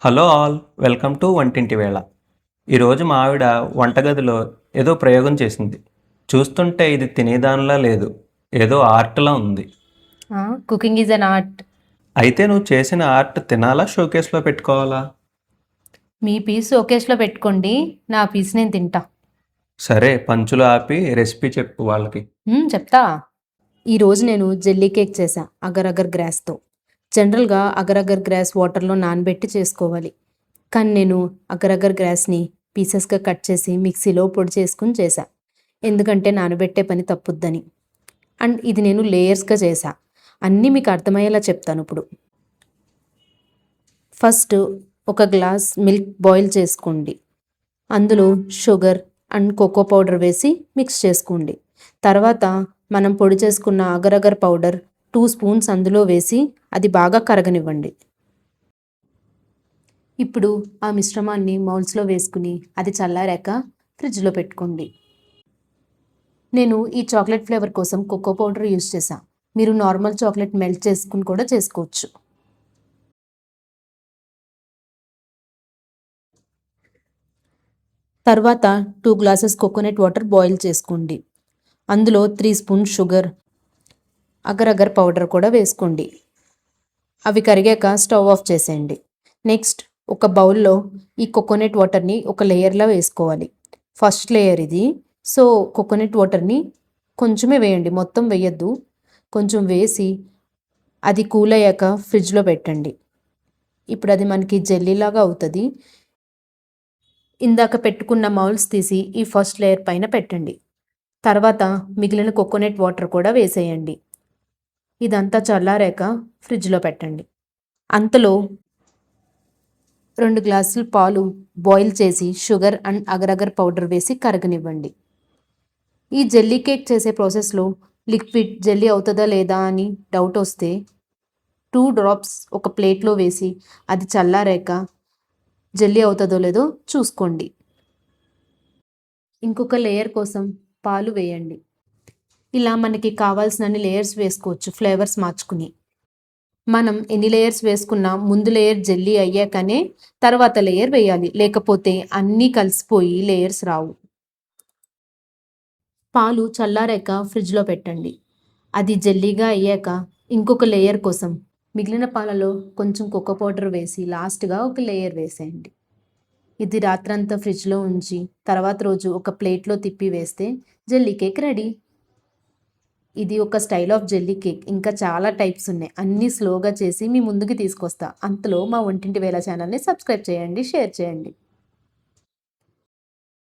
Hello all, welcome to వంటింటి వేళ. ఈరోజు మా ఆవిడ వంటగదిలో ఏదో ప్రయోగం చేసింది. చూస్తుంటే ఇది తినేదానిలా లేదు, ఏదో ఆర్ట్లా ఉంది. Cooking is an art. అయితే నువ్వు చేసిన ఆర్ట్ తినాలా, షోకేస్లో పెట్టుకోవాలా? మీ పీస్ షోకేస్లో పెట్టుకోండి, నా పీస్ నేను తింటా. సరే, పంచులు ఆపి రెసిపీ చెప్పు వాళ్ళకి. చెప్తా. ఈరోజు నేను జెల్లీ కేక్ చేశా అగర్ అగర్ గ్రాస్తో. జనరల్గా అగర్ అగర్ గ్రాస్ వాటర్లో నానబెట్టి చేసుకోవాలి, కానీ నేను అగర్ అగర్ గ్రాస్ని పీసెస్గా కట్ చేసి మిక్సీలో పొడి చేసుకుని చేశా, ఎందుకంటే నానబెట్టే పని తప్పుద్దని. అండ్ ఇది నేను లేయర్స్గా చేశా. అన్నీ మీకు అర్థమయ్యేలా చెప్తాను ఇప్పుడు. ఫస్ట్ ఒక గ్లాస్ మిల్క్ బాయిల్ చేసుకోండి. అందులో షుగర్ అండ్ కోకో పౌడర్ వేసి మిక్స్ చేసుకోండి. తర్వాత మనం పొడి చేసుకున్న అగరగర్ పౌడర్ 2 స్పూన్స్ అందులో వేసి అది బాగా కరగనివ్వండి. ఇప్పుడు ఆ మిశ్రమాన్ని మౌల్స్లో వేసుకుని అది చల్లారాక ఫ్రిడ్జ్లో పెట్టుకోండి. నేను ఈ చాక్లెట్ ఫ్లేవర్ కోసం కోకో పౌడర్ యూస్ చేశా. మీరు నార్మల్ చాక్లెట్ మెల్ట్ చేసుకుని కూడా చేసుకోవచ్చు. తర్వాత 2 గ్లాసెస్ కోకోనట్ వాటర్ బాయిల్ చేసుకోండి. అందులో 3 spoons sugar, agar agar powder కూడా వేసుకోండి. అవి కరిగాక స్టవ్ ఆఫ్ చేసేయండి. నెక్స్ట్ ఒక బౌల్లో ఈ కోకోనట్ వాటర్ని ఒక లేయర్లా వేసుకోవాలి. ఫస్ట్ లేయర్ ఇది. సో కోకోనట్ వాటర్ని కొంచెమే వేయండి, మొత్తం వేయద్దు. కొంచెం వేసి అది కూల్ అయ్యాక ఫ్రిడ్జ్లో పెట్టండి. ఇప్పుడు అది మనకి జెల్లీలాగా అవుతుంది. ఇందాక పెట్టుకున్న మౌల్స్ తీసి ఈ ఫస్ట్ లేయర్ పైన పెట్టండి. తర్వాత మిగిలిన కోకోనట్ వాటర్ కూడా వేసేయండి. ఇదంతా చల్లారాక ఫ్రిడ్జ్లో పెట్టండి. అంతలో 2 గ్లాసులు పాలు బాయిల్ చేసి షుగర్ అండ్ అగరగర్ పౌడర్ వేసి కరగనివ్వండి. ఈ జెల్లీ కేక్ చేసే ప్రాసెస్లో లిక్విడ్ జెల్లీ అవుతుందా లేదా అని డౌట్ వస్తే 2 డ్రాప్స్ ఒక ప్లేట్లో వేసి అది చల్లారాక జెల్లీ అవుతుందో లేదో చూసుకోండి. ఇంకొక లేయర్ కోసం పాలు వేయండి. ఇలా మనకి కావాల్సినన్ని లేయర్స్ వేసుకోవచ్చు, ఫ్లేవర్స్ మార్చుకుని. మనం ఎన్ని లేయర్స్ వేసుకున్నా ముందు లేయర్ జెల్లీ అయ్యాకనే తర్వాత లేయర్ వేయాలి, లేకపోతే అన్నీ కలిసిపోయి లేయర్స్ రావు. పాలు చల్లారాక ఫ్రిడ్జ్లో పెట్టండి. అది జెల్లీగా అయ్యాక ఇంకొక లేయర్ కోసం మిగిలిన పాలలో కొంచెం కోకో పౌడర్ వేసి లాస్ట్గా ఒక లేయర్ వేసేయండి. ఇది రాత్రంతా ఫ్రిడ్జ్లో ఉంచి తర్వాత రోజు ఒక ప్లేట్లో తిప్పి వేస్తే జెల్లీ కేక్ రెడీ. ఇది ఒక స్టైల్ ఆఫ్ జెల్లీ కేక్. ఇంకా చాలా టైప్స్ ఉన్నాయి, అన్నీ స్లోగా చేసి మీ ముందుకు తీసుకొస్తా. అంతలో మా వంటింటి వేళ ఛానల్ని సబ్స్క్రైబ్ చేయండి, షేర్ చేయండి.